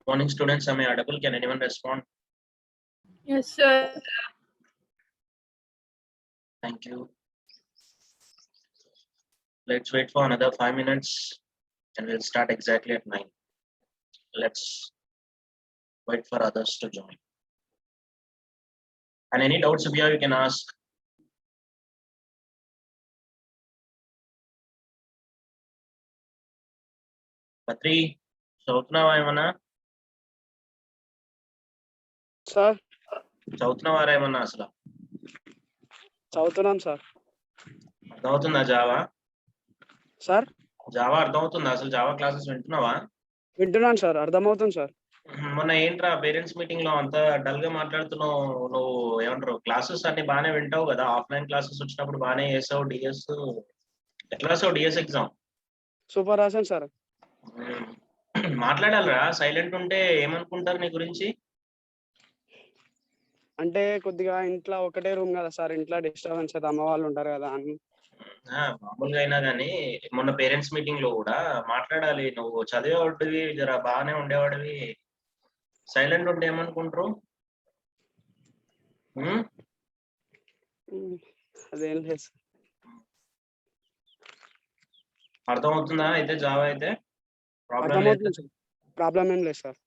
Morning, students. Am I audible? Can anyone respond? Yes, sir. Thank you. Let's wait for another 5 minutes and we'll start exactly at 9. Let's wait for others to join. And any doubts, Subhya, you can ask. Patri, చదువుతున్నావా ఏమన్నా? Sir చదువుతున్నావారా ఏమన్నా అసలు? చదువుతున్నాం sir. అర్థమవుతుందా Java? Sir Java అర్థమవుతుందా? అసలు Java classes వింటున్నావా? వింటున్నాను సార్, అర్థమవుతుంది సార్. మొన్న ఏంట్రా పేరెంట్స్ మీటింగ్ లో అంత డల్ గా మాట్లాడుతున్నావు? నువ్వు ఏమంటారు క్లాసెస్ అన్ని బాగానే వింటావు కదా, ఆఫ్లైన్ క్లాసెస్ వచ్చినప్పుడు బాగానే చేసావు. డిఎస్ ఎట్లా రాసావు? డిఎస్ ఎగ్జామ్ సూపర్ రాశాను సార్. మాట్లాడాలరా, సైలెంట్ ఉంటే ఏమనుకుంటారు నీ గురించి? అంటే కొద్దిగా ఇంట్లో ఒకటే రూమ్ కదా సార్, ఇంట్లో డిస్టర్బెన్స్ అయితే అమ్మ వాళ్ళు ఉంటారు కదా అని. మామూలుగా అయినా కానీ మొన్న పేరెంట్స్ మీటింగ్ లో కూడా మాట్లాడాలి. నువ్వు చదివేవాడివి, జర బాగానే ఉండేవాడివి, సైలెంట్ ఉంటే ఏమనుకుంటారు? అదేం లేదు సార్. అర్థమవుతుందా అయితే జావా అయితే? ప్రాబ్లం లేదు. అర్థమవుతుంది సార్, ప్రాబ్లం ఏం లేదు sir.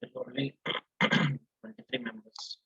with only 23 members.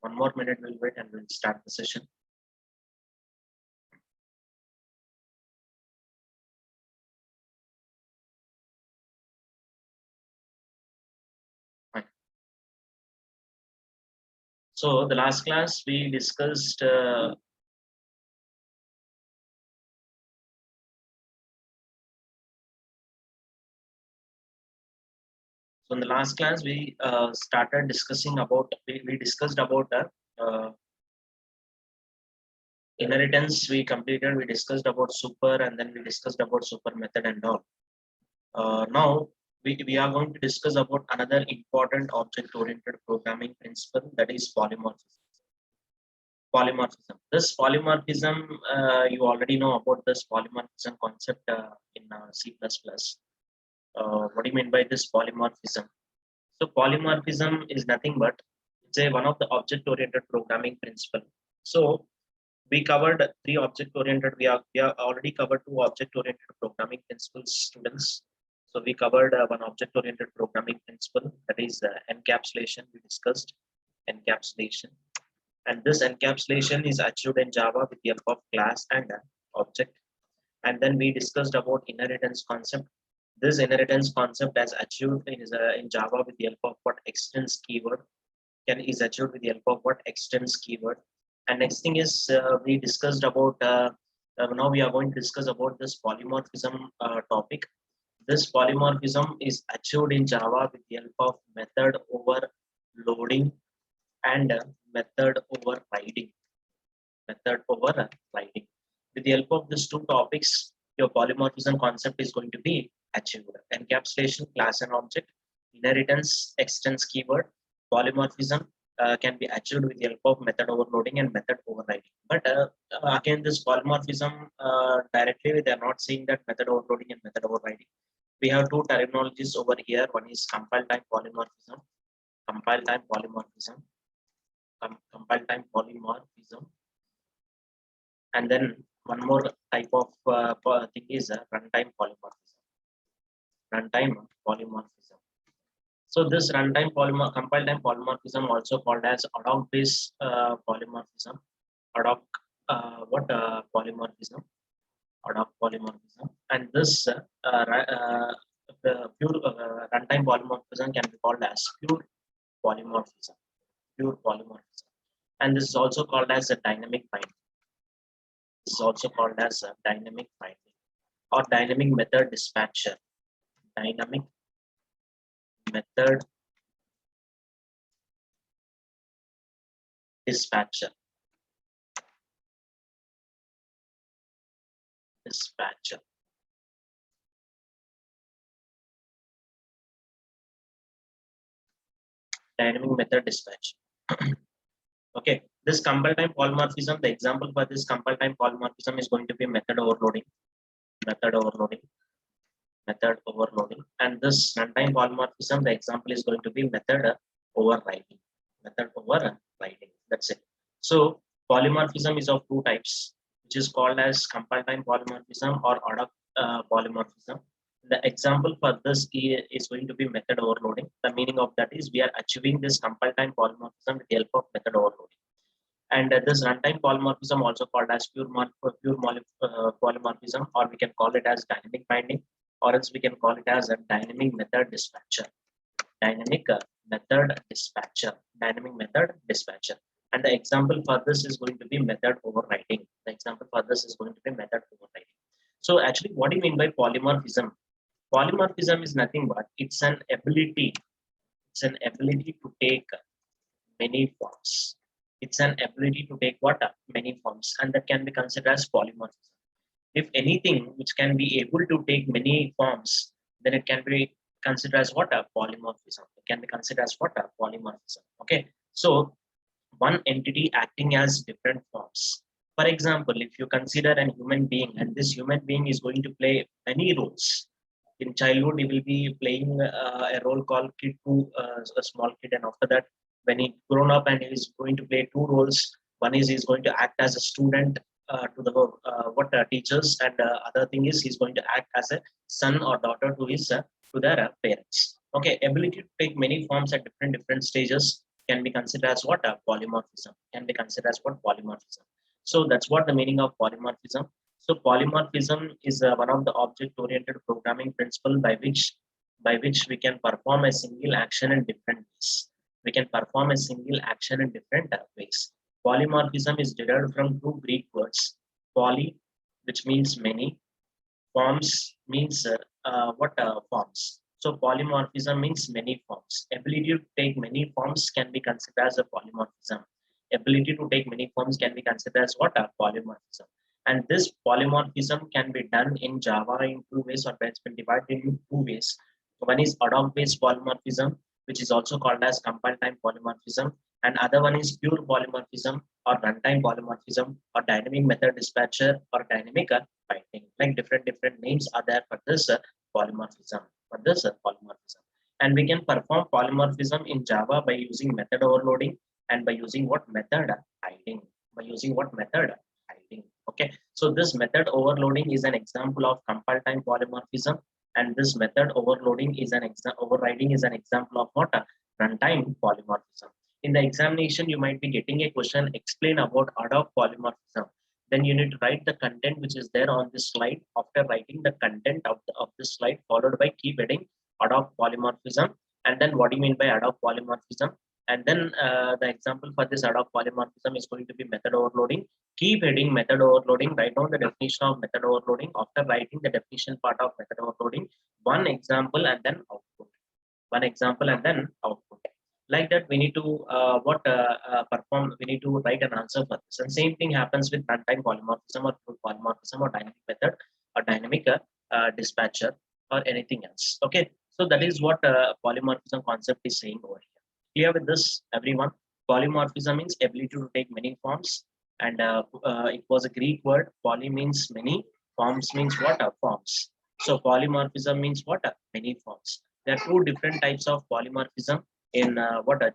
One more minute, we'll wait and we'll start the session. Fine. So the last class we discussed so in the last class we started discussing about we discussed about inheritance. We completed, we discussed about super, and then we discussed about super method and all. Now we are going to discuss about another important object oriented programming principle, that is polymorphism. This polymorphism, you already know about this polymorphism concept in C++. What do you mean by this polymorphism? So polymorphism is nothing but it's one of the object oriented programming principle. So we covered three object-oriented. We have already covered two object-oriented programming principles, students. So we covered one object-oriented programming principle, that is encapsulation. We discussed encapsulation, and this encapsulation is achieved in Java with the help of class and object. And then we discussed about inheritance concept. This inheritance concept as achieved in Java with the help of what extends keyword is achieved with the help of what extends keyword. And next thing is we discussed about now we are going to discuss about this polymorphism topic. This polymorphism is achieved in Java with the help of method overloading and method overriding. Method overriding. With the help of these two topics, your polymorphism concept is going to be achieved. Encapsulation, class and object, inheritance, extends keyword, polymorphism can be achieved with the help of method overloading and method overriding. But again, this polymorphism directly, they are not saying that method overloading and method overriding. We have two terminologies over here. One is compile time polymorphism, compile time polymorphism, compile time polymorphism, and then one more type of thing is runtime polymorphism. Runtime polymorphism. So this runtime compile time polymorphism, also called as ad hoc based polymorphism. Ad hoc polymorphism. Ad hoc polymorphism. And this the pure runtime polymorphism can be called as pure polymorphism. Pure polymorphism. And this is also called as a dynamic binding. This is also called as a dynamic binding or dynamic method dispatcher. Dynamic method dispatcher. Dispatcher. Dynamic method dispatcher. Okay, this compile time polymorphism, the example for this compile time polymorphism is going to be method overloading. Method overloading. Method overloading. And this runtime polymorphism, the example is going to be method overriding. Method overriding. That's it. So polymorphism is of two types, which is called as compile time polymorphism or ad hoc polymorphism. The example for this is going to be method overloading. The meaning of that is we are achieving this compile time polymorphism with the help of method overloading. And this runtime polymorphism, also called as pure polymorphism, or we can call it as dynamic binding, or else we can call it as a dynamic method dispatcher. Dynamic method dispatcher. Dynamic method dispatcher. And the example for this is going to be method overriding. The example for this is going to be method overriding. So actually, what do you mean by polymorphism? Polymorphism is nothing but it's an ability. It's an ability to take many forms. It's an ability to take what? Many forms, and that can be considered as polymorphism. If anything which can be able to take many forms, then it can be considered as what? A polymorphism. It can be considered as what? A polymorphism. Okay. So one entity acting as different forms. For example, if you consider a human being, and this human being is going to play many roles. In childhood, he will be playing a role called kid to a small kid, and after that, when he grown up and he is going to play two roles. One is he's going to act as a student to the teachers, and other thing is he's going to act as a son or daughter to his to their parents. Okay, ability to take many forms at different stages can be considered as what? A polymorphism. Can be considered as what? Polymorphism. So that's what the meaning of polymorphism. So polymorphism is one of the object-oriented programming principle by which we can perform a single action in different ways. We can perform a single action in different ways. Polymorphism is derived from two Greek words, poly, which means many, forms means forms. So polymorphism means many forms. Ability to take many forms can be considered as a polymorphism. Ability to take many forms can be considered as what? A polymorphism. And this polymorphism can be done in Java in two ways, or it's been divided in two ways. One is ad hoc based polymorphism, which is also called as compile time polymorphism, and other one is pure polymorphism or runtime polymorphism or dynamic method dispatcher or dynamic binding. Like different names are there for this polymorphism. And we can perform polymorphism in Java by using method overloading and by using what? Method hiding. By using what? Method Okay, so this method overloading is an example of compile time polymorphism, and this method overloading is an overriding is an example of what? Runtime polymorphism. In the examination, you might be getting a question, explain about ad hoc polymorphism. Then you need to write the content which is there on this slide. After writing the content of this slide, followed by keep heading ad hoc polymorphism, and then what do you mean by ad hoc polymorphism? And then the example for this ad hoc polymorphism is going to be method overloading. Keep heading method overloading. Write down the definition of method overloading. After writing the definition part of method overloading, one example and then output. One example and then output. Like that, we need to perform. We need to write an answer for this. And same thing happens with runtime polymorphism or fluid polymorphism or dynamic method or dynamic dispatcher or anything else. Okay, so that is what polymorphism concept is saying over here. Clear with this, everyone? Polymorphism means ability to take many forms, and it was a Greek word. Poly means many, forms means what? Forms. So polymorphism means what? Many forms. There are two different types of polymorphism in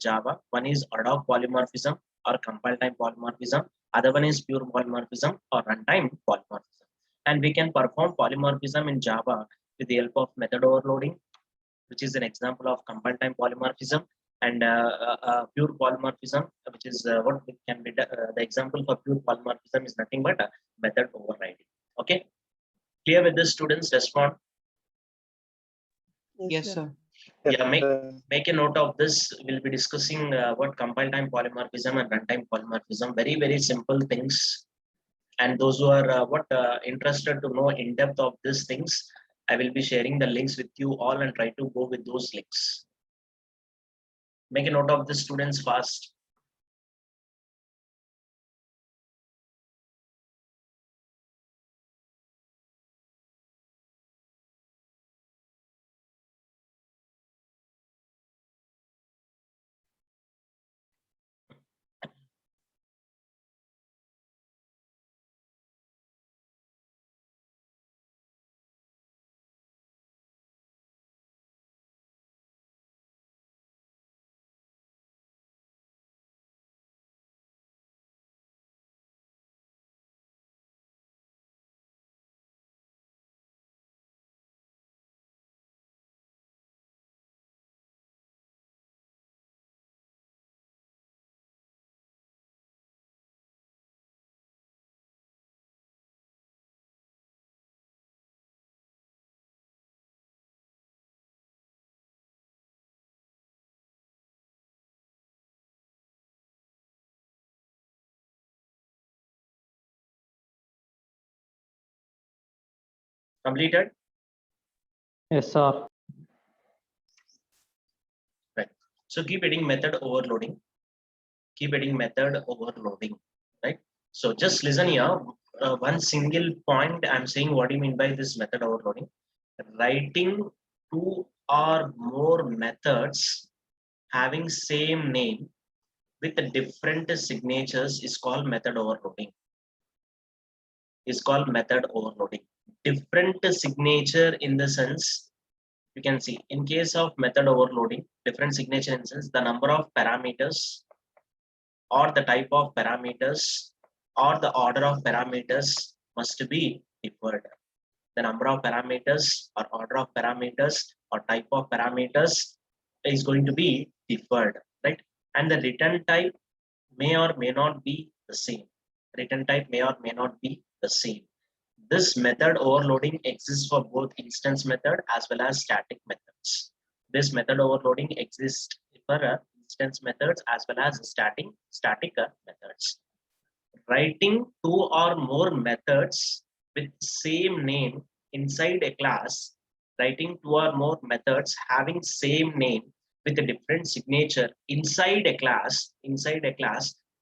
Java. One is ad hoc polymorphism or compile time polymorphism. Other one is pure polymorphism or runtime polymorphism. And we can perform polymorphism in Java with the help of method overloading, which is an example of compile time polymorphism, and pure polymorphism, which is what can be the example for pure polymorphism is nothing but method overriding. Okay, clear with this, students? Respond. Yes, sir. Yeah, make a note of this. We'll be discussing what compile time polymorphism and runtime polymorphism. Very simple things. And those who are interested to know in depth of these things, I will be sharing the links with you all and try to go with those links. Make a note of this, students, fast. Completed? Yes, sir. Right. So keep adding method overloading. Keep adding method overloading. Right. So just listen here. One single point I'm saying, what do you mean by this method overloading? Writing two or more methods having same name with different signatures is called method overloading. Is called method overloading. Different signature in the sense, you can see in case of method overloading, different signature in the sense the number of parameters or the type of parameters or the order of parameters must be differed. The number of parameters or order of parameters or type of parameters is going to be differed, right? And the return type may or may not be the same. Return type may or may not be the same. This method overloading exists for both instance method as well as static methods. This method overloading exists for instance methods as well as static methods. Writing two or more methods with same name inside a class, writing two or more methods having same name with a different signature inside a class,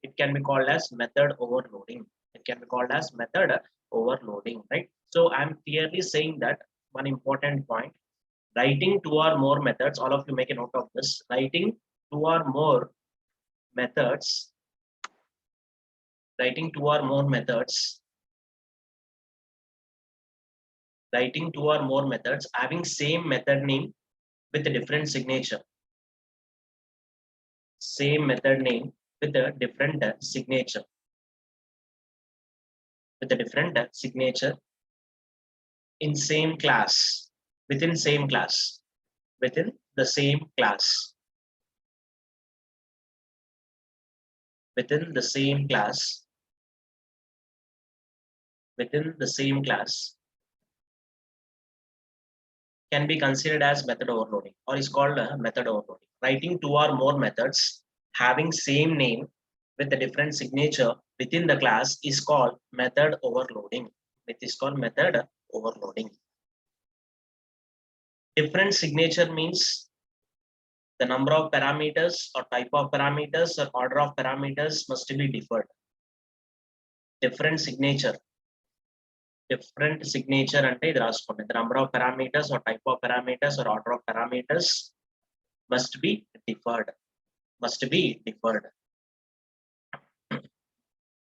it can be called as method overloading. It can be called as method overloading, right? So I'm clearly saying that one important point, writing two or more methods, all of you make a note of this, writing two or more methods, writing two or more methods, writing two or more methods having same method name with a different signature, same method name with a different signature with a different signature in same class, within same class, within the same class, within the same class, within the same class, can be considered as method overloading, or is called a method overloading. Writing two or more methods having same name with a different signature within the class is called method overloading. It is called method overloading. Different signature means the number of parameters or type of parameters or order of parameters must be differed. Different signature అంటే ఇది రాసుకోండి. The number of parameters or type of parameters or order of parameters must be differed. Must be differed.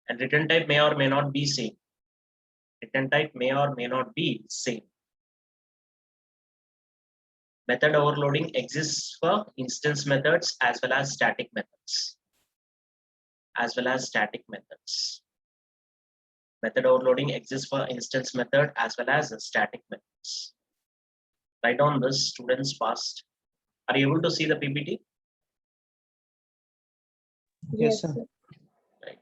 And return type may or may not be same. Return type may or may not be same. Method overloading exists for instance methods as well as static methods. As well as static methods. Method overloading exists for instance method as well as static methods. Write down this, students fast. Are you able to see the PPT? Yes, sir. Right.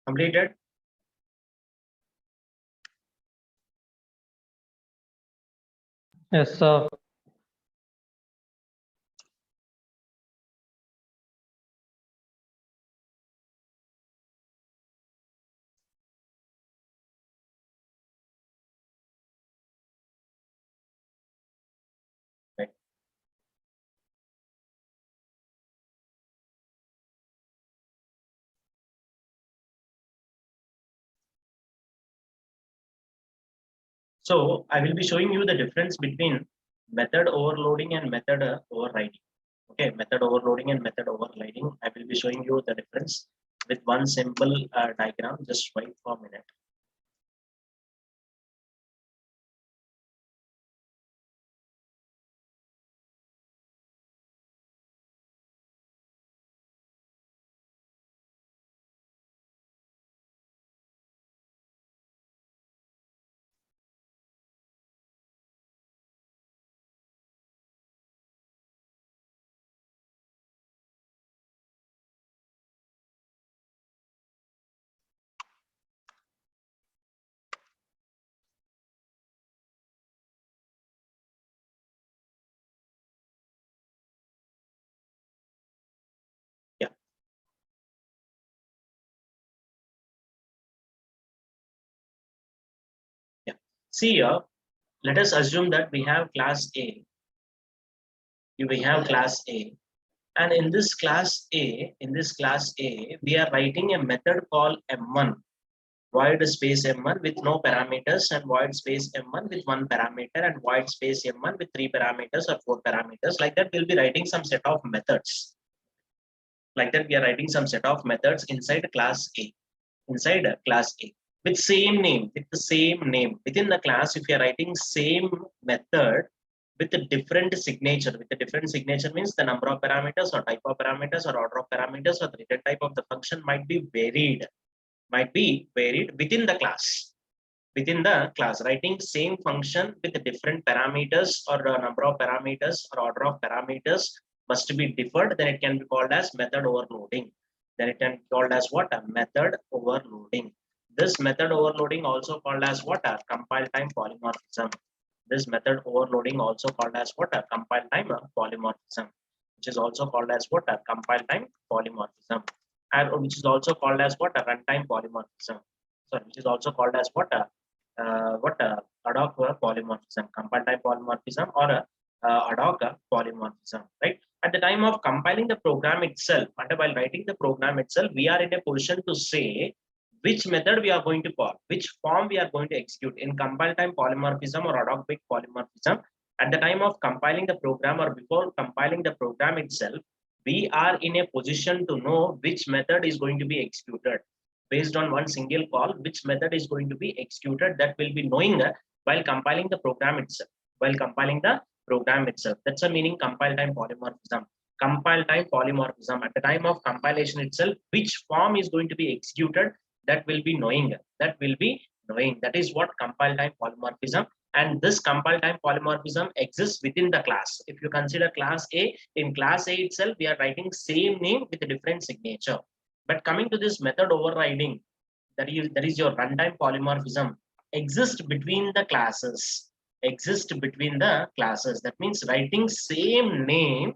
Completed? Yes, sir. Right. So I will be showing you the difference between method overloading and method overriding. Okay, method overloading and method overriding. I will be showing you the difference with one simple diagram. Just wait for a minute. Yeah. Yeah. See here, let us assume that we have class A. We have class A. And in this class A, we are writing a method called M1, void space M1 with no parameters, and void space M1 with one parameter, and void space M1 with three parameters or four parameters. Like that, we'll be writing some set of methods. Like that, we are writing some set of methods inside class A. Inside class A. With same name, with the same name. Within the class, if you are writing same method, with a different signature. With a different signature means the number of parameters or type of parameters or order of parameters or the return type of the function might be varied within the class. Within the class, writing same function with different parameters or number of parameters or order of parameters must be differed, then it can be called as method overloading. Then it can be called as what? A method overloading. This method overloading also called as what? Compile time polymorphism. This method overloading also called as what? Compile time polymorphism, which is also called as what? Compile time polymorphism, and which is also called as what? Runtime polymorphism. Sorry, which is also called as what? Ad hoc polymorphism, compile time polymorphism, or ad hoc polymorphism, right? At the time of compiling the program itself, and while writing the program itself, we are in a position to say which method we are going to call, which form we are going to execute in compile time polymorphism or ad hoc polymorphism. At the time of compiling the program or before compiling the program itself, we are in a position to know which method is going to be executed. Based on one single call, which method is going to be executed, that will be knowing while compiling the program itself. While compiling the program itself. That's the meaning compile time polymorphism. Compile time polymorphism. At the time of compilation itself, which form is going to be executed, that will be knowing. That will be knowing. That is what compile time polymorphism. And this compile time polymorphism exists within the class. If you consider class A, in class A itself, we are writing same name with a different signature. But coming to this method overriding, that is your runtime polymorphism, exist between the classes. Exist between the classes. That means writing same name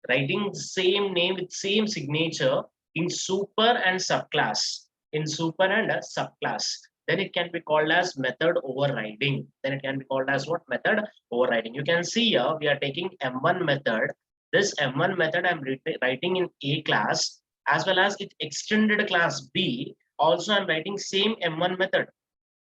with same signature in super and subclass. In super and subclass. Then it can be called as method overriding. Then it can be called as what? Method overriding. You can see here we are taking M1 method. This M1 method I'm writing in A class, as well as its extended class B. Also I'm writing same M1 method.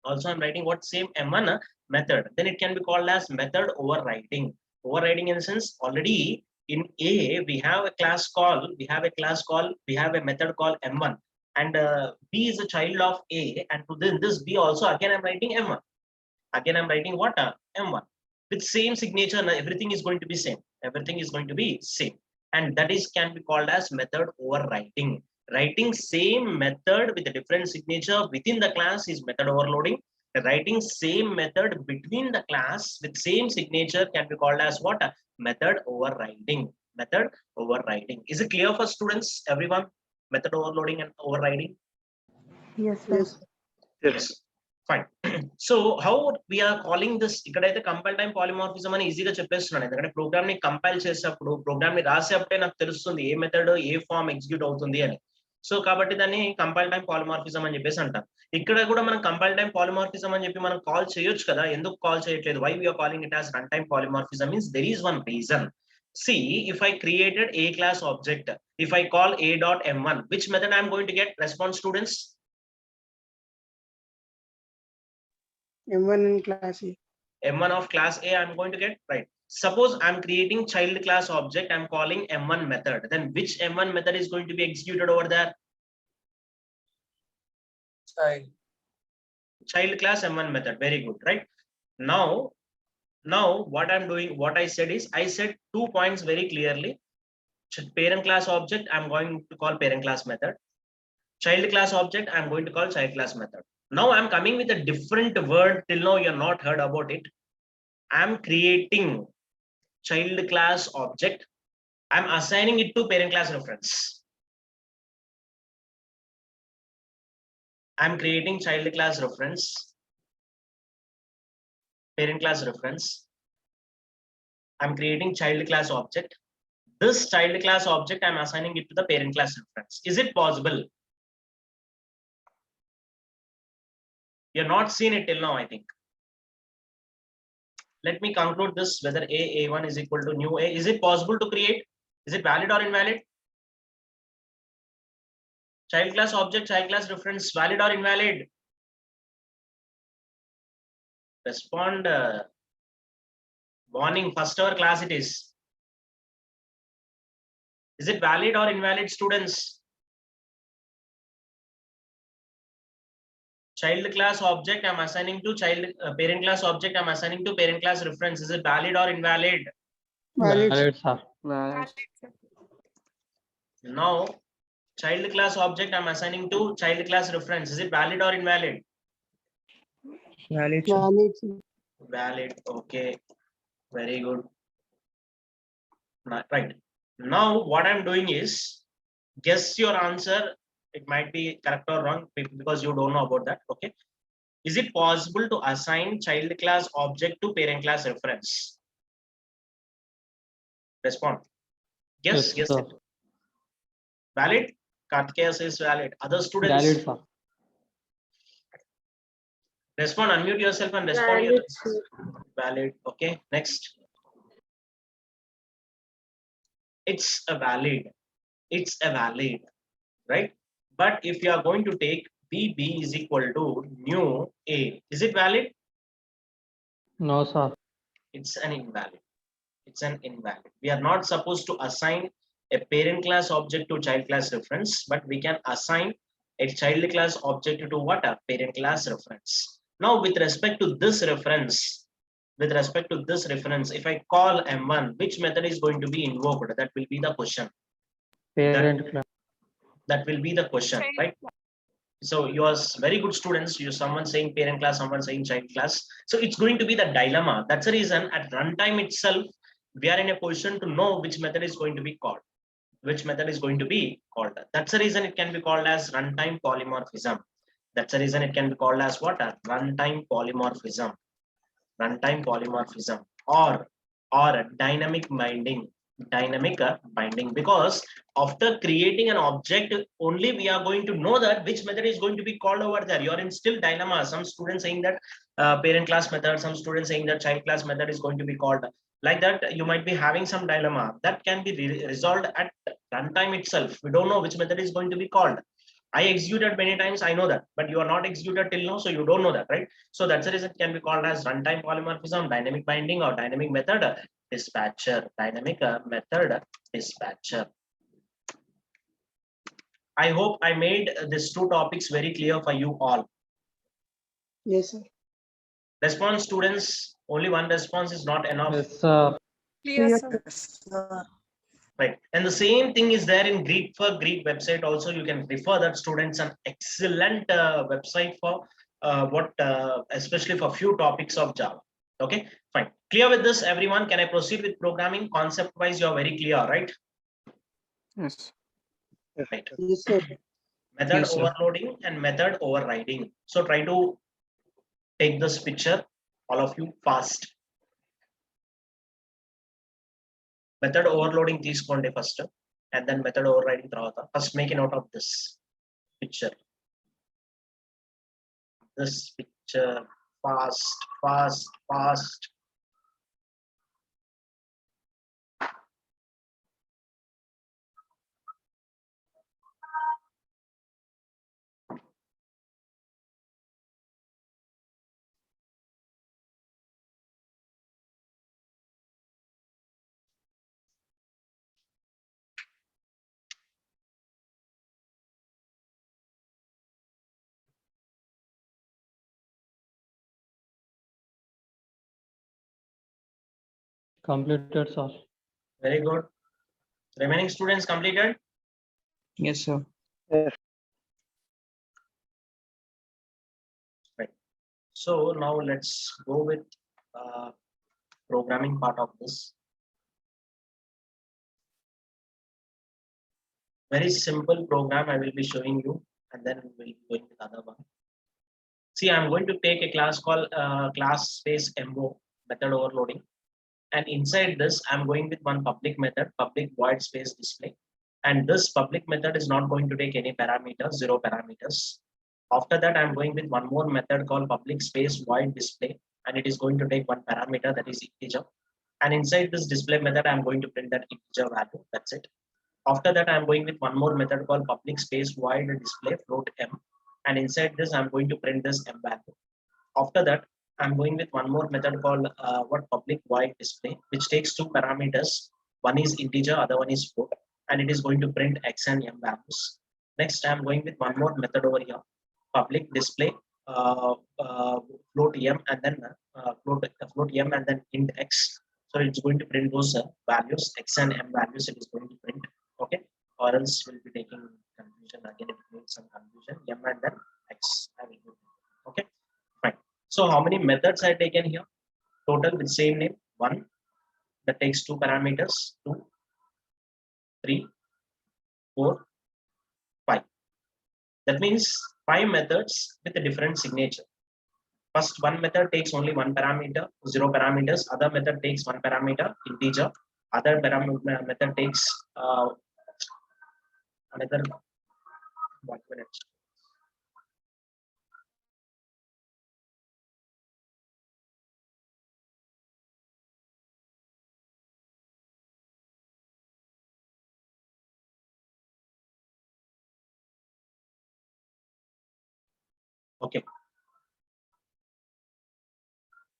Also I'm writing what? Same M1 method. Then it can be called as method overriding. Overriding in the sense, already in A we have a class call, we have a method called M1, and B is a child of A, and to this B also again I'm writing M1. Again I'm writing what? M1 with same signature. Everything is going to be same. Everything is going to be same, and that is can be called as method overriding. Writing same method with a different signature within the class is method overloading. Writing same method between the class with same signature can be called as what? Method overriding. Method overriding. Is it clear for students, everyone? Method overloading and overriding? Yes, sir. Yes. Yes. Fine. So how we are calling this? ఇక్కడైతే compile time polymorphism అని ఈజీగా చెప్పేస్తున్నాను. ఎందుకంటే programme ని compile చేసేటప్పుడు, programme ని రాసేటప్పుడే నాకు తెలుస్తుంది ఏ మెథడ్ ఏ ఫామ్ ఎగ్జిక్యూట్ అవుతుంది అని. సో కాబట్టి దాన్ని కంపైల్ టైం పాలిమార్ఫిజం అని చెప్పేసి అంటాం. ఇక్కడ కూడా మనం కంపైల్ టైం పాలిమార్ఫిజం అని చెప్పి మనం కాల్ చేయొచ్చు కదా. ఎందుకు కాల్ చేయట్లేదు? Why we're calling it as run time polymorphism means there is one reason. See, if I created a class object, if I call a.m1, which method I am going to get? Response, students. M1 in class A. M1 of class A I'm going to get, right? Suppose I'm creating child class object, I'm calling M1 method. Then which M1 method is going to be executed over there? Child class M1 method. Very good, right? Now what I'm doing, what I said is, I said 2 points very clearly. Parent class object, I'm going to call parent class method. Child class object, I'm going to call child class method. Now I'm coming with a different word. Till now you're not heard about it. I'm creating child class object. I'm assigning it to parent class reference. I'm creating child class reference, parent class reference. I'm creating child class object. This child class object, I'm assigning it to the parent class reference. Is it possible? You're not seen it till now, I think. Let me conclude this, whether a1 is equal to new a. Is it possible to create? Is it valid or invalid? Child class object, child class reference, valid or invalid? Respond. Warning, first hour class it is. Is it valid or invalid, students? Child class object I'm assigning to parent class object I'm assigning to parent class reference. Is it valid or invalid? Valid. Valid, sir. Now child class object I'm assigning to child class reference. Is it valid or invalid? Valid. Valid. Valid. Okay, very good. Right now what I'm doing is, guess your answer It might be correct or wrong because you don't know about that. Okay. Is it possible to assign child class object to parent class reference? Respond. Yes, yes. sir. Valid? Kartikeya says valid. Other students? Valid, sir. Respond, unmute yourself and respond. Valid, sir. Valid. Okay. Next. It's a valid. It's a valid, right? But if you are going to take BB is equal to new A, is it valid? No, sir. It's an invalid. It's an invalid. We are not supposed to assign a parent class object to child class reference, but we can assign a child class object to what? A parent class reference. Now, with respect to this reference, if I call M1, which method is going to be invoked? That will be the question. Parent class. That will be the question, right? So you are very good students. You someone saying parent class, someone saying child class. So it's going to be the dilemma. That's the reason at runtime itself, we are in a position to know which method is going to be called. Which method is going to be called. That's the reason it can be called as runtime polymorphism. That's the reason it can be called as what? A runtime polymorphism. Runtime polymorphism or a dynamic binding. Because after creating an object only we are going to know that which method is going to be called over there. You're in still dilemma. Some students saying that parent class method, some students saying that child class method is going to be called. Like that, you might be having some dilemma that can be resolved at runtime itself. We don't know which method is going to be called. I executed many times, I know that, but you are not executed till now, so you don't know that, right? So that's the reason it can be called as runtime polymorphism, dynamic binding, or dynamic method dispatcher. Dynamic method dispatcher. I hope I made these two topics very clear for you all. Yes, sir. Response, students. Only one response is not enough. Yes, sir. Clear, sir. sir. Right. And the same thing is there in Greek for Greek website also. You can refer that, students, an excellent website for especially for few topics of Java. Okay, fine. Clear with this, everyone? Can I proceed with programming? Concept wise, you are very clear, right? Yes. Right. Yes, sir. Method Yes, sir. overloading and method overriding. So try to take this picture, all of you, fast. Method overloading తీసుకోండి first, and then method overriding తర్వాత. First make a note of this picture. This picture, fast. Completed, sir. Very good. Remaining students completed? Yes, sir. Right. So now let's go with programming part of this. Very simple program I will be showing you, and then we'll be going with other one. See, I'm going to take a class called class space MO, method overloading. And inside this, I'm going with one public method, public void space display. And this public method is not going to take any parameters, 0 parameters. After that, I'm going with one more method called public space void display. And it is going to take one parameter, that is integer. And inside this display method, I'm going to print that integer value. That's it. After that, I'm going with one more method called public space void display float m. And inside this, I'm going to print this m value. After that, I'm going with one more method called public void display, which takes two parameters. One is integer, other one is float, and it is going to print x and m values. Next, I'm going with one more method over here, public display float m and then float m and then int x. So it's going to print those values, x and m values. It is going to print. Okay, or else we'll be taking confusion again. It makes some confusion. M and then x. I will do. Okay. Fine. So how many methods are taken here? Total with same name, 1. That takes 2 parameters, 2, 3, 4, 5. That means 5 methods with a different signature. First one method takes only one parameter, 0 parameters. Other method takes one parameter, integer. Other method takes another 1 minute. Okay.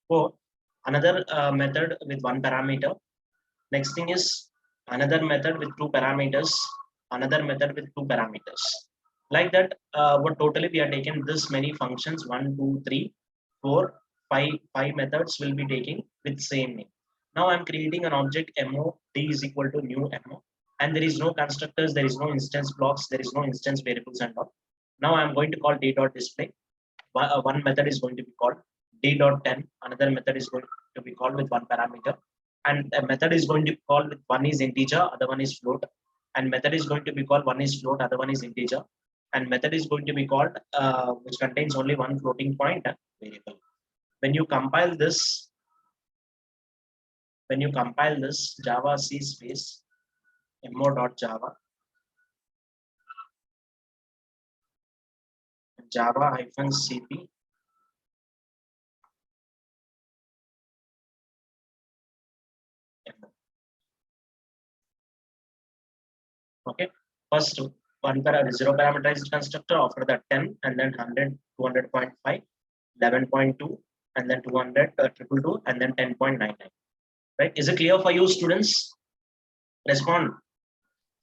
So another method with one parameter. Next thing is another method with two parameters. Another method with two parameters. Like that, what totally we are taking this many functions 1, 2, 3, 4, 5 methods will be taking with same name. Now I'm creating an object mo d is equal to new mo, and there is no constructors, there is no instance blocks, there is no instance variables and all. Now I'm going to call d dot display. One method is going to be called d dot 10. Another method is going to be called with one parameter, and a method is going to be called with one is integer, other one is float, and method is going to be called one is float, other one is integer, and method is going to be called which contains only one floating point variable. When you compile this, Java C space mo.java Java hyphen cp mo. Okay, first zero parameterized constructor, after that 10, and then 100, 200.5, 11.2, and then 200, 222, and then 10.99. Right? Is it clear for you, students? Respond.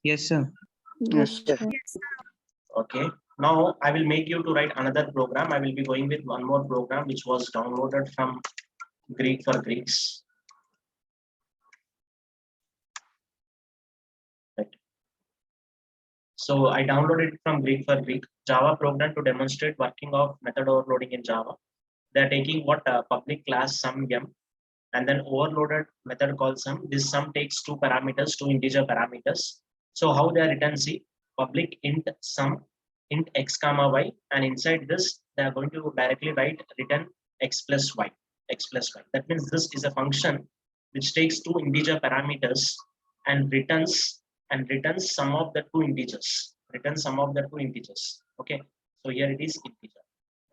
Yes, sir. Yes, sir. Okay. Now I will make you to write another program. I will be going with one more program which was downloaded from Greek for Greeks. Right. So I downloaded it from Greek for Greek, Java program to demonstrate working of method overloading in Java. They're taking what public class sum m, and then overloaded method called sum. This sum takes two parameters, two integer parameters. So how they are written, see, public int sum int x comma y, and inside this they are going to directly write return x plus y, That means this is a function which takes two integer parameters and returns sum of the two integers. Okay, so here it is integer,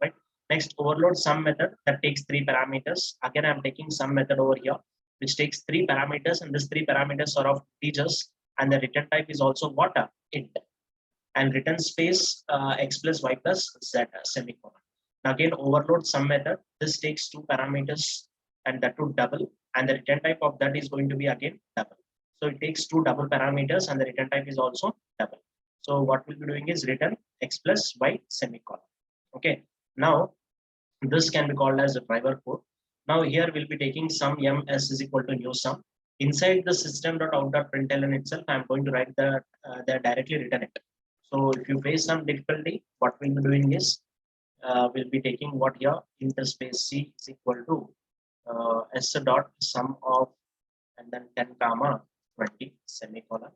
right? Next, overload sum method that takes three parameters. Again, I'm taking sum method over here, which takes three parameters, and these three parameters are of integers, and the return type is also what? Int. And return space x plus y plus z semicolon. Now again, overload sum method. This takes two parameters and that to double, and the return type of that is going to be again double. So it takes two double parameters, and the return type is also double. So what we'll be doing is return x plus y semicolon. Okay. Now this can be called as a driver code. Now here we'll be taking sum ms is equal to new sum. Inside the system.out.println itself, I'm going to write the directly written it. So if you face some difficulty, what we'll be doing is we'll be taking what here interspace c is equal to s dot sum of, and then 10 comma 20 semicolon.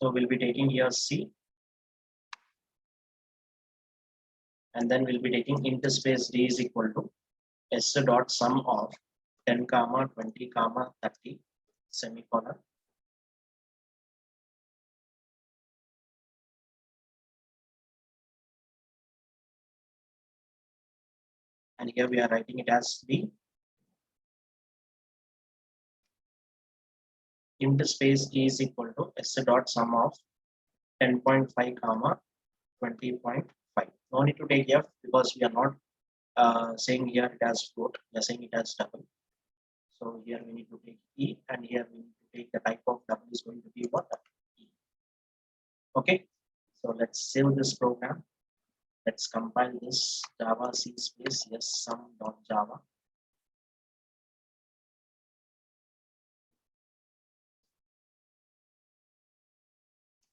So we'll be taking here c, and then we'll be taking interspace d is equal to s dot sum of 10 comma 20 comma 30 semicolon. And here we are writing it as the interspace e is equal to s dot sum of 10.5 comma 20.5. No need to take f because we are not saying here it as float, we are saying it as double. So here we need to take e, and here we need to take the type of double is going to be what? E. Okay, so let's save this program. Let's compile this Java C space yes sum.java.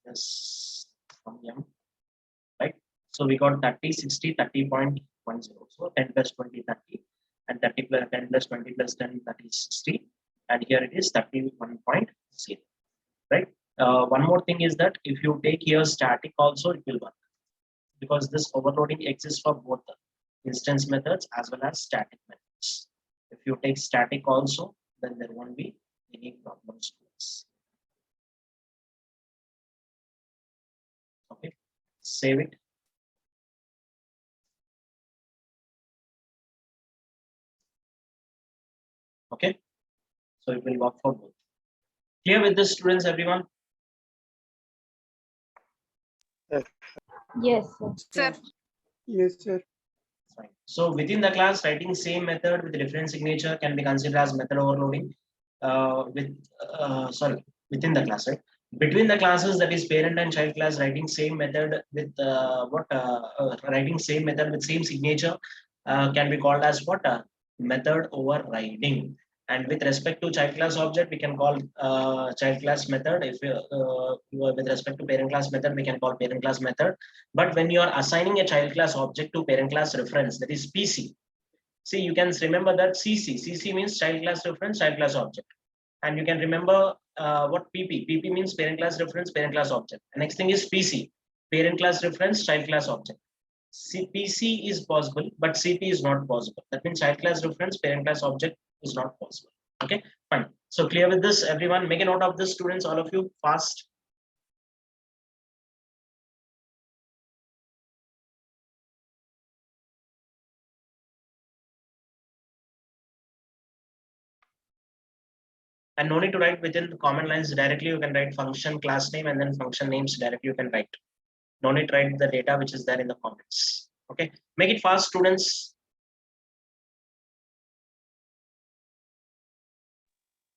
Yes, sum m, right? So we got 30, 60, 30.10. So 10 plus 20, 30. and 30 plus 10 plus 20 plus 10, that is 60, and here it is 31.0, right? One more thing is that if you take here static also, it will work, because this overloading exists for both the instance methods as well as static methods. If you take static also, then there won't be any problems to this. Okay, save it. Okay, so it will work for both. Clear with this, students, everyone? Yes, sir. Yes, sir. Fine. So within the class, writing same method with different signature can be considered as method overloading. Within the class, right? Between the classes, that is parent and child class, writing same method with writing same method with same signature can be called as what? Method overriding. And with respect to child class object, we can call child class method. If with respect to parent class method, we can call parent class method. But when you are assigning a child class object to parent class reference, that is PC. See, you can remember that CC. CC means child class reference, child class object. And you can remember what PP. PP means parent class reference, parent class object. The next thing is PC, parent class reference, child class object. PC is possible, but CP is not possible. That means child class reference, parent class object is not possible. Okay, fine. So clear with this, everyone? Make a note of this, students, all of you, fast. And no need to write within the command lines directly. You can write function class name and then function names directly. You can write. No need to write the data which is there in the comments. Okay, make it fast, students.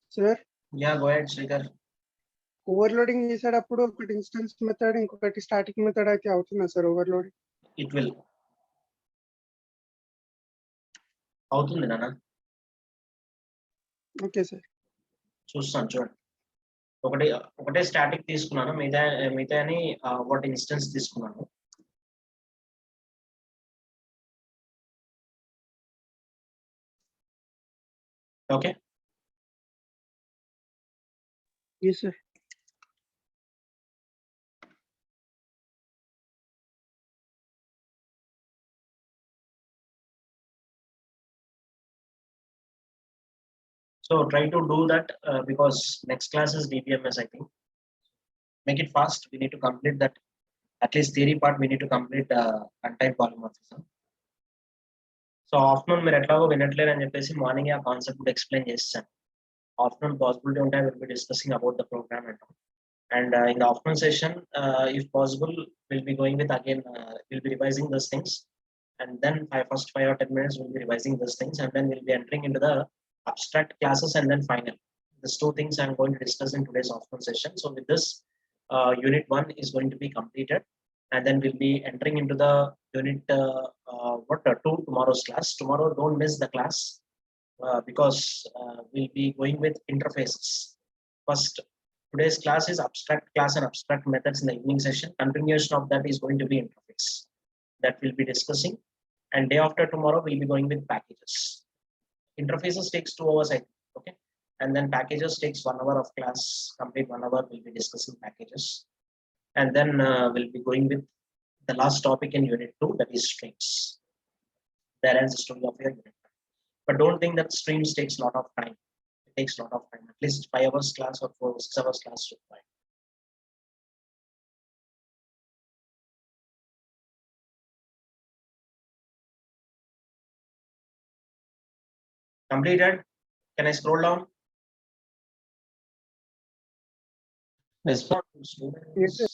Sir, Yeah, go ahead, Srikar. Overloading చేసేటప్పుడు ఒకటి instance method ఇంకొకటి static method అయితే అవుతుందా sir overloading? It will. అవుతుంది నాన్న. Okay sir. చూస్తాను చూడండి. ఒకటే స్టాటిక్ తీసుకున్నాను, మిగతా వాట్ ఇన్స్టెన్స్ తీసుకున్నాను. Okay. Yes, sir. So try to do that because next class is DBMS, I think. Make it fast. We need to complete that. At least theory part, we need to complete untitled polymorphism. So afternoon మీరు ఎట్లాగో వినట్లేరు అని చెప్పేసి morning ఆ concept explain చేస్తాను. Afternoon possibility ఉంటే we'll be discussing about the program and in the afternoon session, if possible, we'll be going with again, we'll be revising those things, and then first 5 or 10 minutes we'll be revising those things, and then we'll be entering into the abstract classes and then final. These two things I'm going to discuss in today's afternoon session. So with this, unit 1 is going to be completed, and then we'll be entering into the unit 2 tomorrow's class. Tomorrow, don't miss the class because we'll be going with interfaces. First, today's class is abstract class and abstract methods in the evening session. Continuation of that is going to be interface that we'll be discussing, and day after tomorrow we'll be going with packages. Interfaces takes 2 hours, I think. Okay, and then packages takes 1 hour of class. Complete 1 hour we'll be discussing packages, and then we'll be going with the last topic in unit 2, that is streams. That ends the story of your unit. But don't think that streams takes a lot of time. It takes a lot of time. At least 5 hours class or 6 hours class required. Completed? Can I scroll down? Yes, sir. Yes, sir.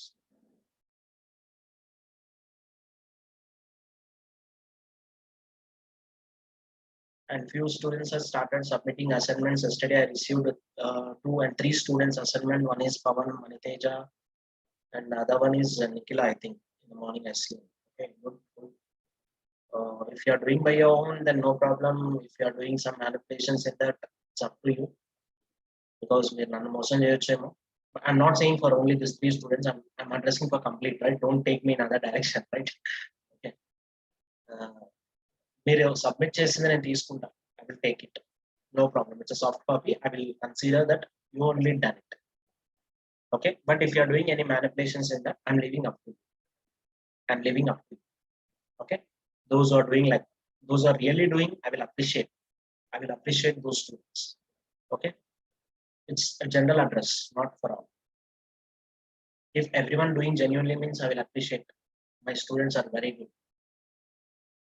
And few students have started submitting assignments. Yesterday I received 2 and 3 students assignment. One is Pavan Maniteja and the other one is Nikila, I think. In the morning I see. Okay, good. If you are doing by your own, then no problem. If you are doing some manipulations in that, it's up to you. Because we are I'm not saying for only these 3 students. I'm addressing for complete, right? Don't take me in another direction, right? Okay. మీరు submit చేసింది నేను తీసుకుంటా. will take it. No problem. It's a soft copy. I will consider that you only done it. Okay. But if you are doing any manipulations in that, I'm leaving up to you. I'm leaving up to you. Okay. Those who are doing like, those who are really doing, I will appreciate. I will appreciate those students. Okay. It's a general address, not for all. If everyone doing genuinely means I will appreciate. My students are very good.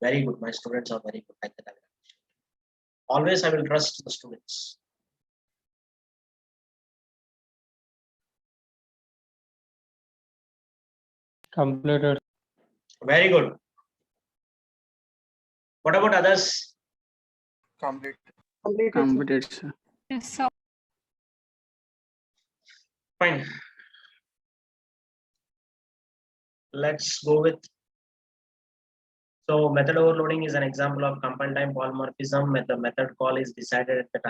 Very good. My students are very good. Like that, I will appreciate. Always I will trust the students. Completed. Very good. What about others? Complete. Completed, sir. Completed, sir. Yes, sir. Fine. Let's go with. So method overloading is an example of compile time polymorphism. The method call is decided at the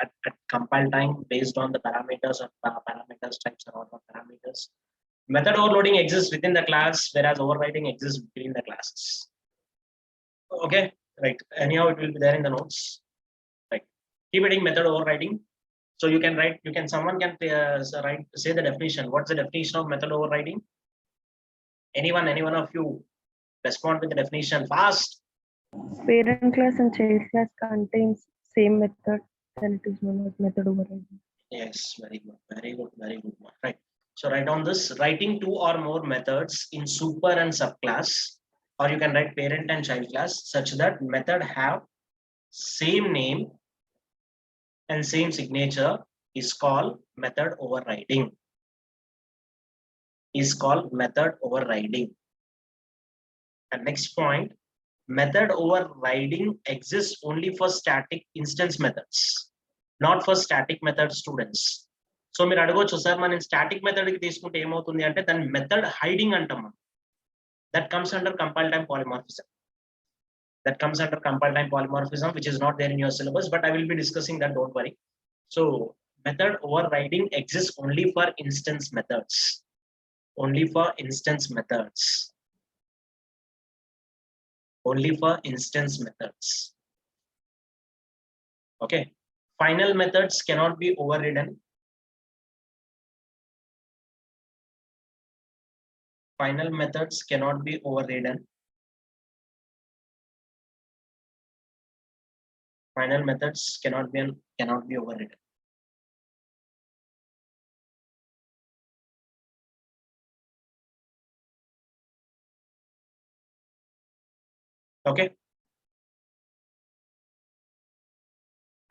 at compile time based on the parameters of parameters types or order parameters. Method overloading exists within the class, whereas overriding exists between the classes. Okay, right. Anyhow, it will be there in the notes. Right. Keep reading method overriding. So you can write. Someone can write. Say the definition. What's the definition of method overriding? Anyone of you respond with the definition fast. Parent class and child class contains same method, then it is known as method overriding. Yes, very good, very good, very good. Right. So write on this, writing two or more methods in super and subclass, or you can write parent and child class such that method have same name and same signature is called method overriding. Is called method overriding. And next point, method overriding exists only for static instance methods, not for static method students. So మీరు అడగొచ్చు sir మనం static method కి తీసుకుంటే ఏమవుతుంది అంటే దాని method hiding అంటాం మనం. That comes under compile time polymorphism. That comes under compile time polymorphism, which is not there in your syllabus, but I will be discussing that, don't worry. So method overriding exists only for instance methods. Only for instance methods. Only for instance methods. Okay. Final methods cannot be overridden. Final methods cannot be overridden. Final methods cannot be overridden. Okay.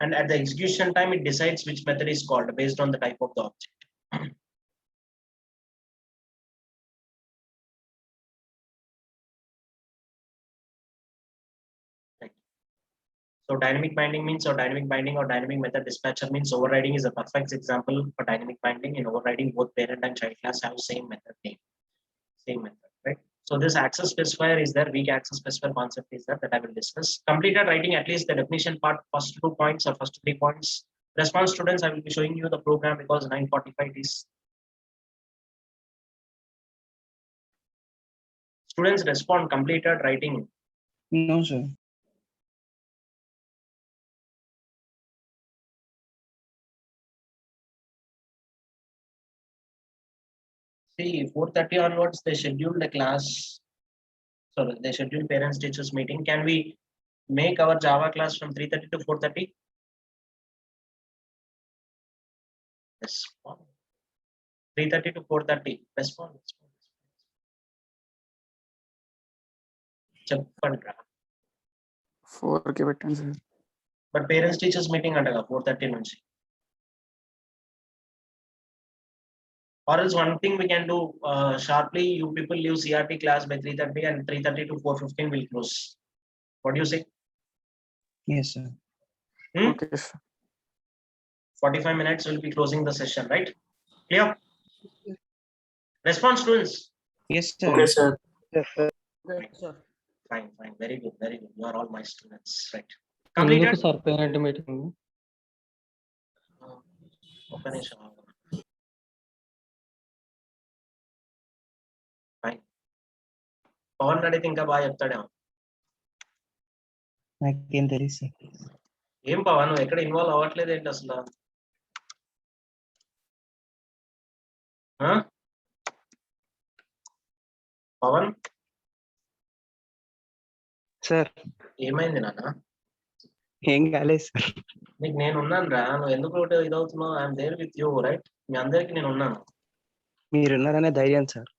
And at the execution time, it decides which method is called based on the type of the object. So dynamic binding means, or dynamic binding or dynamic method dispatcher means overriding is a perfect example for dynamic binding. In overriding, both parent and child class have same method name, same method, right? So this access specifier is there, weak access specifier concept is there that I will discuss. Completed writing at least the definition part, first 2 points or first 3 points. Response students, I will be showing you the program because 9:45 is. Students respond, completed writing. No, sir. See, 4:30 onwards, they scheduled the class. So they scheduled parents teachers meeting. Can we make our Java class from 3:30 to 4:30? Yes. 3:30 to 4:30. Respond. చెప్పండి. 4 కి పెట్టండి sir. But parents teachers meeting అంటగా 4:30 నుంచి. Or else one thing we can do sharply, you people leave CRT class by 3:30 and 3:30 to 4:15 will close. What do you say? Yes, sir. Okay, sir. 45 minutes will be closing the session, right? Clear? Response students. Yes, sir. Okay, sir. Yes, sir. Okay, sir. Fine. Very good. You are all my students, right? ఎందుకు Completed. Sir parent meeting? ఒక నిమిషం. Fine. Pawan అడిగితే ఇంకా బాగా చెప్తాడేమో. నాకేం తెలియదు sir. ఏం పవన్ నువ్వు ఎక్కడ ఇన్వాల్వ్ అవ్వట్లేదు ఏంటి అసలు? పవన్ సార్ ఏమైంది నాన్న? ఏం కాలేదు సార్. నీకు నేను ఉన్నాను రా, నువ్వు ఎందుకు ఇదవుతున్నావు? I'm there with you, right? మీ అందరికి నేను ఉన్నాను. మీరున్నారనే ధైర్యం సార్.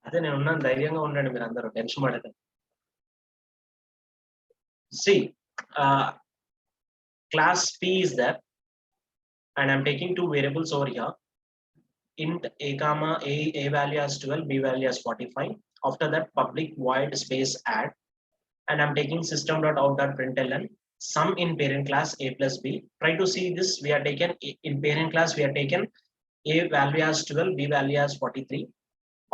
అదే నేను ఉన్నాను, ధైర్యంగా ఉండండి మీరు అందరూ, టెన్షన్ పడకండి. See, class P is there, and I'm taking two variables over here. Int a comma a value as 12, b value as 45. After that, public void space add, and I'm taking system.out.println sum in parent class a plus b. Try to see this. We are taken in parent class. We are taken a value as 12, b value as 43.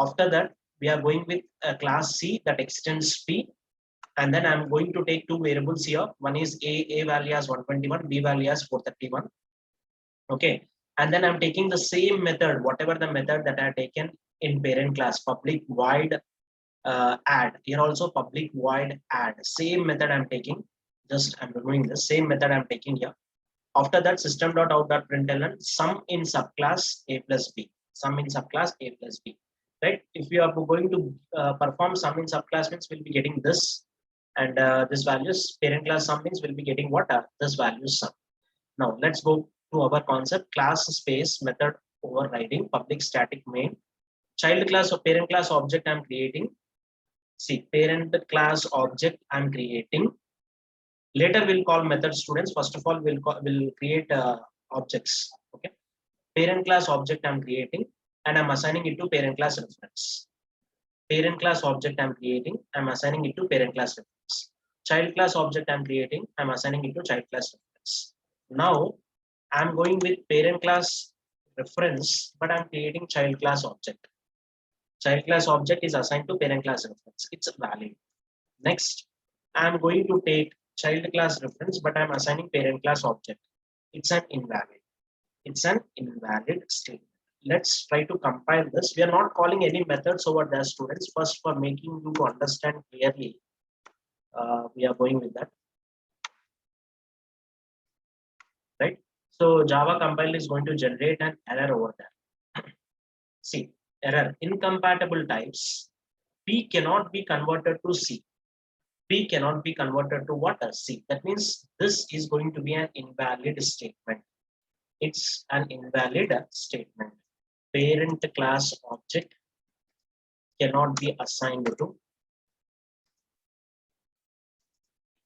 After that, we are going with a class C that extends p. And then I'm going to take two variables here. One is a value as 121, b value as 431. Okay. And then I'm taking the same method, whatever the method that I have taken in parent class, public void add. Here also public void add. Same method I'm taking. Just I'm removing the same method I'm taking here. After that, system.out.println sum in subclass a plus b. Sum in subclass a plus b. Right? If you are going to perform sum in subclass means we'll be getting this. And this values parent class sum means we'll be getting what are this values sum. Now let's go to our concept class space method overriding public static main child class or parent class object I'm creating. See, parent class object I'm creating. Later we'll call method students. First of all, we'll create objects. Okay, parent class object I'm creating and I'm assigning it to parent class reference. Parent class object I'm creating, I'm assigning it to parent class reference. Child class object I'm creating, I'm assigning it to child class reference. Now I'm going with parent class reference, but I'm creating child class object. Child class object is assigned to parent class reference. It's valid. Next, I'm going to take child class reference, but I'm assigning parent class object. It's an invalid. It's an invalid statement. Let's try to compile this. We are not calling any methods over there, students. First, for making you to understand clearly, we are going with that. Right? So Java compile is going to generate an error over there. See, error, incompatible types. P cannot be converted to C. P cannot be converted to what? C. That means this is going to be an invalid statement. It's an invalid statement. Parent class object cannot be assigned to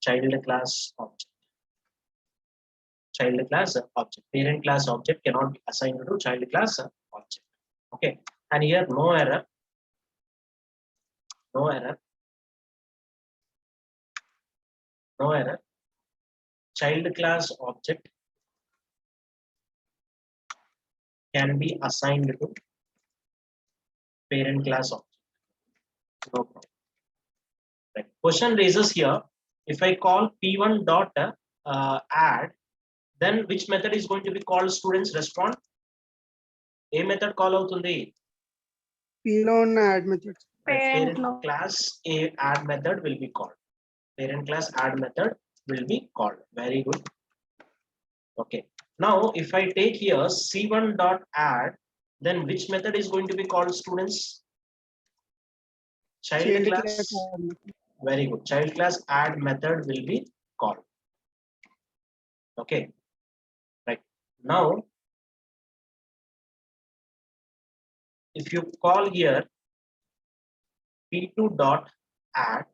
child class object. Child class object. Parent class object cannot be assigned to child class object. Okay. And here no error. No error. No error. Child class object can be assigned to parent class object. No problem. Right. Question raises here. If I call p1 dot add, then which method is going to be called? Students respond. A method call out on the P లో ఉన్న add methods. parent class a add method will be called. Parent class add method will be called. Very good. Okay. Now, if I take here c1 dot add, then which method is going to be called, students? Child class. Very good. Child class add method will be called. Okay. Right. Now, if you call here p2 dot add,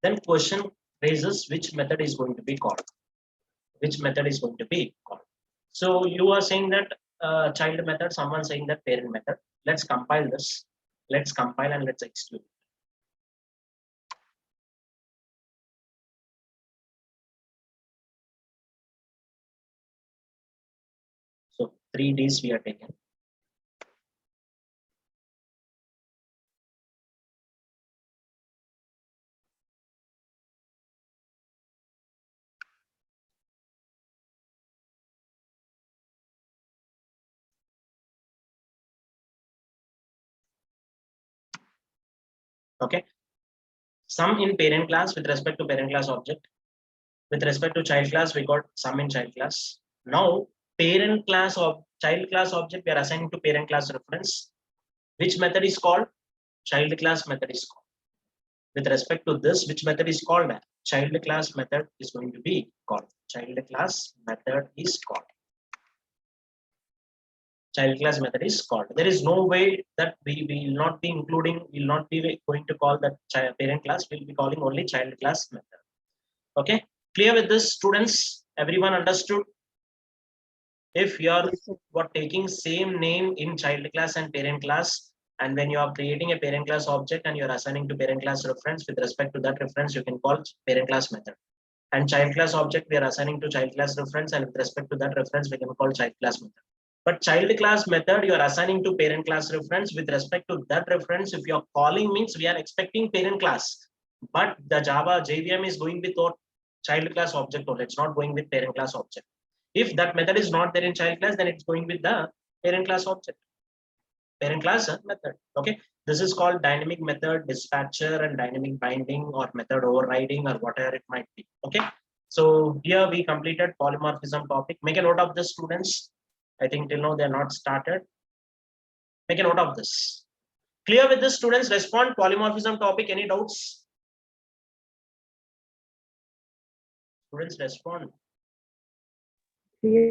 then question raises which method is going to be called. Which method is going to be called. So you are saying that child method, someone saying that parent method. Let's compile this. Let's compile and let's execute. So 3 days we are taken. Okay. Sum in parent class with respect to parent class object. With respect to child class, we got sum in child class. Now, parent class or child class object, we are assigning to parent class reference. Which method is called? Child class method is called. With respect to this, which method is called? Child class method is going to be called. Child class method is called. Child class method is called. There is no way that we will not be including, will not be going to call that parent class. We'll be calling only child class method. Okay, clear with this, students? Everyone understood? If you are taking same name in child class and parent class, and when you are creating a parent class object and you are assigning to parent class reference, with respect to that reference, you can call parent class method. And child class object, we are assigning to child class reference, and with respect to that reference, we can call child class method. But child class method, you are assigning to parent class reference. With respect to that reference, if you are calling, means we are expecting parent class. But the Java JVM is going with what? Child class object only. It's not going with parent class object. If that method is not there in child class, then it's going with the parent class object. Parent class method. Okay. This is called dynamic method dispatcher and dynamic binding or method overriding or whatever it might be. Okay. So here we completed polymorphism topic. Make a note of this, students. I think till now they're not started. Make a note of this. Clear with this, students? Respond polymorphism topic. Any doubts? Students respond. Clear.